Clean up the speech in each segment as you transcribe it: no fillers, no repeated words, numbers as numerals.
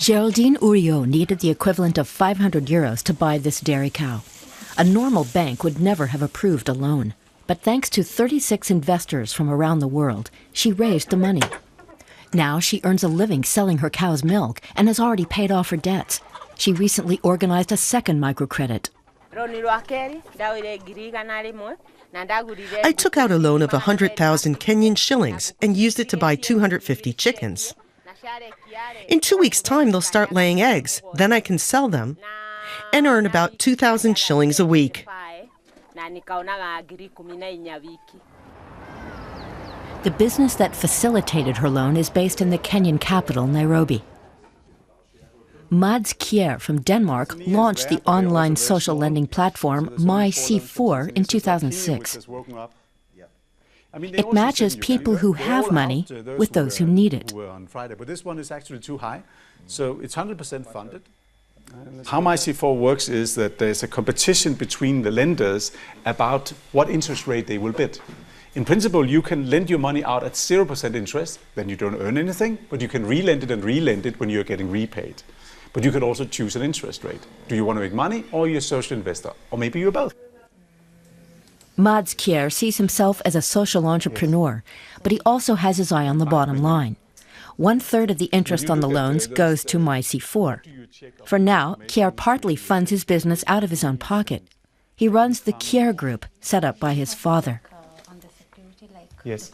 Geraldine Uriot needed the equivalent of 500 euros to buy this dairy cow. A normal bank would never have approved a loan. But thanks to 36 investors from around the world, she raised the money. Now she earns a living selling her cow's milk and has already paid off her debts. She recently organized a second microcredit. I took out a loan of 100,000 Kenyan shillings and used it to buy 250 chickens. In 2 weeks' time, they'll start laying eggs. Then I can sell them and earn about 2,000 shillings a week. The business that facilitated her loan is based in the Kenyan capital, Nairobi. Mads Kjaer from Denmark launched the online social lending platform MyC4 in 2006. It matches people who have money with those who need it. But this one is actually too high, so it's 100% funded. How MyC4 works is that there's a competition between the lenders about what interest rate they will bid. In principle, you can lend your money out at 0% interest, then you don't earn anything, but you can relend it and relend it when you're getting repaid. But you can also choose an interest rate. Do you want to make money, or you're a social investor, or maybe you're both? Mads Kjaer sees himself as a social entrepreneur, but he also has his eye on the bottom line. 1/3 of the interest on the loans goes to MyC4. For now, Kjaer partly funds his business out of his own pocket. He runs the Kjaer Group, set up by his father. Yes.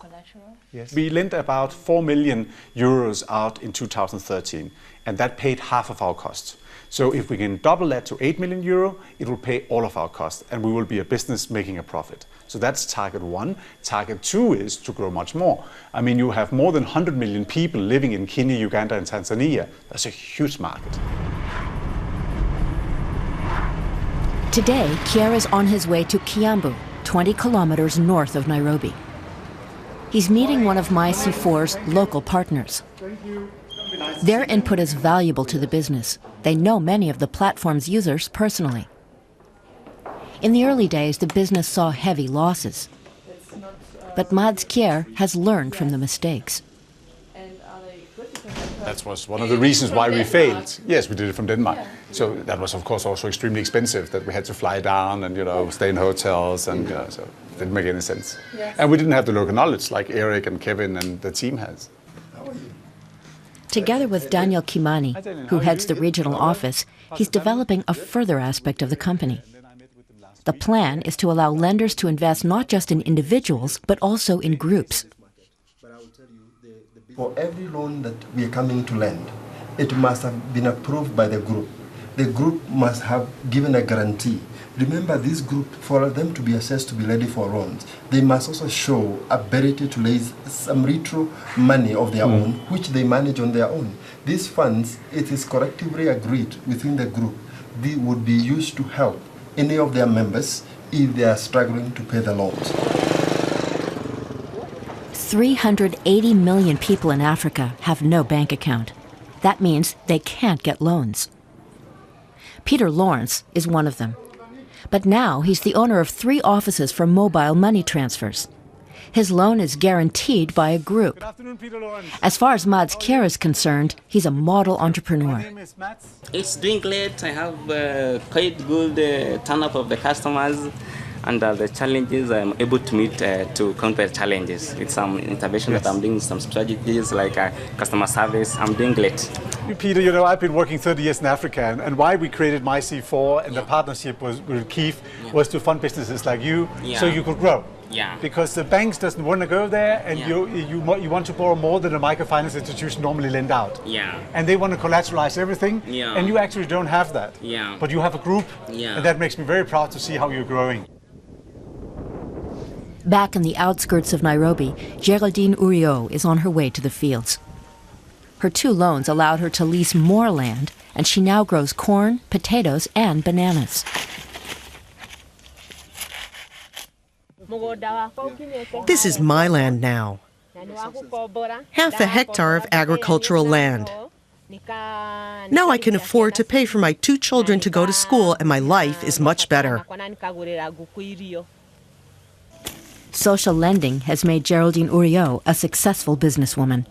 Yes. We lent about 4 million euros out in 2013, and that paid half of our costs. So if we can double that to 8 million euro, it will pay all of our costs, and we will be a business making a profit. So that's target one. Target two is to grow much more. I mean, you have more than 100 million people living in Kenya, Uganda, and Tanzania. That's a huge market. Today, Kjaer is on his way to Kiambu, 20 kilometers north of Nairobi. He's meeting one of MyC4's local partners. Their input is valuable to the business. They know many of the platform's users personally. In the early days, the business saw heavy losses. But Mads Kjaer has learned from the mistakes. That was one of the reasons why we failed. Yes, we did it from Denmark. So that was, of course, also extremely expensive, that we had to fly down and, stay in hotels, and, so it didn't make any sense. Yes. And we didn't have the local knowledge like Eric and Kevin and the team has. Together with Daniel Kimani, who heads the regional office, he's developing a further aspect of the company. The plan is to allow lenders to invest not just in individuals, but also in groups. For every loan that we are coming to lend, it must have been approved by the group. The group must have given a guarantee. Remember, this group, for them to be assessed to be ready for loans, they must also show ability to raise some retro money of their own, which they manage on their own. These funds, it is collectively agreed within the group, they would be used to help any of their members if they are struggling to pay the loans. 380 million people in Africa have no bank account. That means they can't get loans. Peter Lawrence is one of them. But now he's the owner of 3 offices for mobile money transfers. His loan is guaranteed by a group. Good afternoon, Peter Lawrence. As far as Mads Kjaer is concerned, he's a model entrepreneur. My name is Mads. It's doing great. I have quite good turn-up of the customers, and the challenges I'm able to meet to counter challenges. With some intervention that I'm doing, some strategies like customer service, I'm doing great. Peter, I've been working 30 years in Africa, and why we created MyC4 and the partnership with Keith was to fund businesses like you, so you could grow. Yeah. Because the banks doesn't want to go there, and you want to borrow more than a microfinance institution normally lend out. Yeah. And they want to collateralize everything, Yeah. and you actually don't have that. Yeah. But you have a group, Yeah. and that makes me very proud to see how you're growing. Back in the outskirts of Nairobi, Geraldine Uriot is on her way to the fields. Her 2 loans allowed her to lease more land, and she now grows corn, potatoes, and bananas. This is my land now. Half a hectare of agricultural land. Now I can afford to pay for my 2 children to go to school, and my life is much better. Social lending has made Geraldine Uriot a successful businesswoman.